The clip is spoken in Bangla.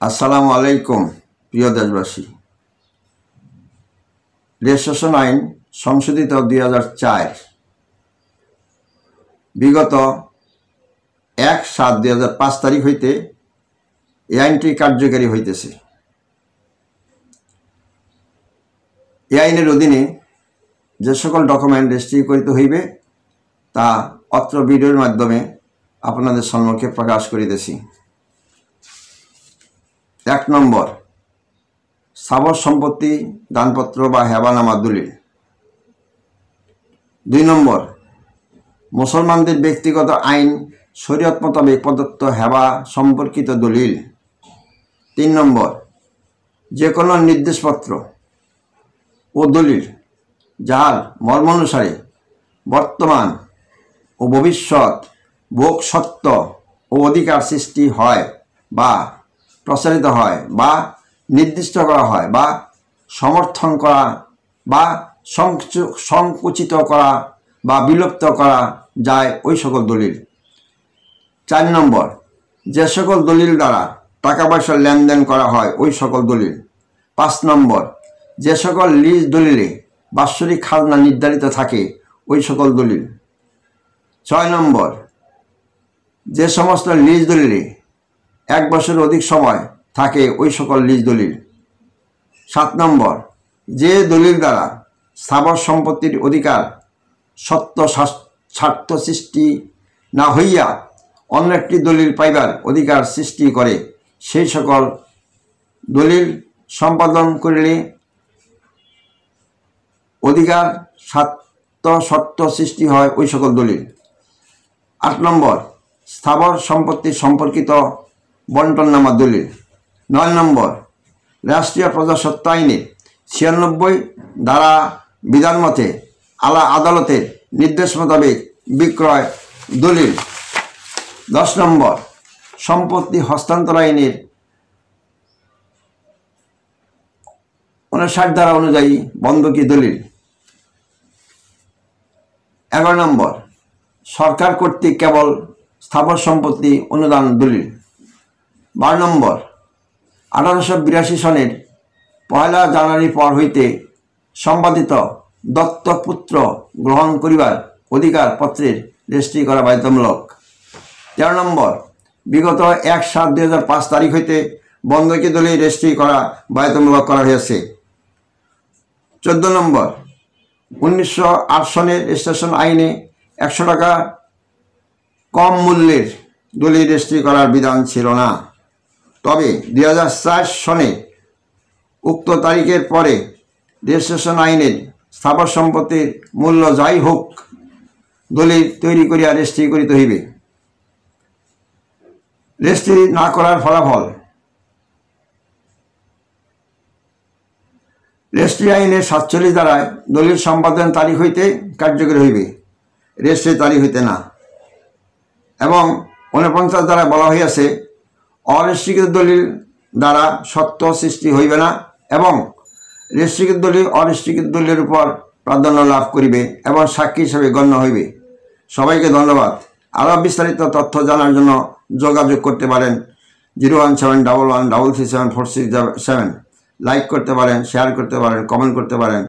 আসসালামু আলাইকুম প্রিয় দেশবাসী। রেজিস্ট্রেশন আইন সংশোধিত 2004 বিগত 1/7/2005 তারিখ হইতে এই আইনটি কার্যকারী হইতেছে। এই আইনের অধীনে যে সকল ডকুমেন্ট রেজিস্ট্রি করিতে হইবে তা অত্র ভিডিওর মাধ্যমে আপনাদের সম্মুখে প্রকাশ করিতেছি। 1 নম্বর, স্থাবর সম্পত্তি দানপত্র বা হেবানামা দলিল। 2 নম্বর, মুসলমানদের ব্যক্তিগত আইন শরীয়ত মোতাবেক প্রদত্ত হেবা সম্পর্কিত দলিল। 3 নম্বর, যে কোনো নির্দেশপত্র ও দলিল যার মর্মানুসারে বর্তমান ও ভবিষ্যৎ ভোগ সত্ত্ব ও অধিকার সৃষ্টি হয় বা প্রসারিত হয় বা নির্দিষ্ট করা হয় বা সমর্থন করা বা সংকুচিত করা বা বিলুপ্ত করা যায় ওই সকল দলিল। 4 নম্বর, যে সকল দলিল দ্বারা টাকা পয়সার লেনদেন করা হয় ওই সকল দলিল। 5 নম্বর, যে সকল লিজ দলিলে বাৎসরিক খাজনা নির্ধারিত থাকে ওই সকল দলিল। 6 নম্বর, যে সমস্ত লিজ দলিলে 1 বছরের অধিক সময় থাকে ওই সকল লিজ দলিল। 7 নম্বর, যে দলিল দ্বারা স্থাবর সম্পত্তির অধিকার সত্ত্ব স্বার্থ সৃষ্টি না হইয়া অন্য একটি দলিল পাইবার অধিকার সৃষ্টি করে সেই সকল দলিল সম্পাদন করিলে অধিকার স্বার্থ সৃষ্টি হয় ওই সকল দলিল। 8 নম্বর, স্থাবর সম্পত্তি সম্পর্কিত বন্টননামা দলিল। 9 নম্বর, রাষ্ট্রীয় প্রজাস্বত্ব আইনে 96 ধারা বিধান মতে আদালতের নির্দেশ মোতাবেক বিক্রয় দলিল। 10 নম্বর, সম্পত্তি হস্তান্তর আইনের 59 ধারা অনুযায়ী বন্ধকি দলিল। 11 নম্বর, সরকার কর্তৃক কেবল স্থাবর সম্পত্তি অনুদান দলিল। 12 নম্বর, 1882 সনের 1 জানুয়ারি পর হইতে সম্পাদিত দত্তক পুত্র গ্রহণ করিবার অধিকার পত্রের রেজিস্ট্রি করা বাধ্যতামূলক। 13 নম্বর, বিগত 1/7/2005 তারিখ হইতে বন্ধকি দলিল রেজিস্ট্রি করা বাধ্যতামূলক করা হয়েছে। 14 নম্বর, 1908 সনের রেজিস্ট্রেশন আইনে 100 টাকা কম মূল্যের দলিল রেজিস্ট্রি করার বিধান ছিল না। তবে 2004 সনে উক্ত তারিখের পরে রেজিস্ট্রেশন আইনের স্থাবর সম্পত্তির মূল্য যাই হোক দলিল তৈরি করিয়া রেজিস্ট্রি করিতে হইবে। রেজিস্ট্রি না করার ফলাফল, রেজিস্ট্রি আইনের 47 ধারায় দলিল সম্পাদন তারিখ হইতে কার্যকরী হইবে, রেজিস্ট্রির তারিখ হইতে না। এবং 49 ধারায় বলা হইয়াছে অরেজিস্ট্রিকৃত দলিল দ্বারা সত্ত্ব সৃষ্টি হইবে না এবং রেজিস্ট্রিকৃত দলিল অরেজিস্ট্রিকৃত দলিলের উপর প্রাধান্য লাভ করিবে এবং সাক্ষী হিসেবে গণ্য হইবে। সবাইকে ধন্যবাদ। আরও বিস্তারিত তথ্য জানার জন্য যোগাযোগ করতে পারেন 01711337467। লাইক করতে পারেন, শেয়ার করতে পারেন, কমেন্ট করতে পারেন।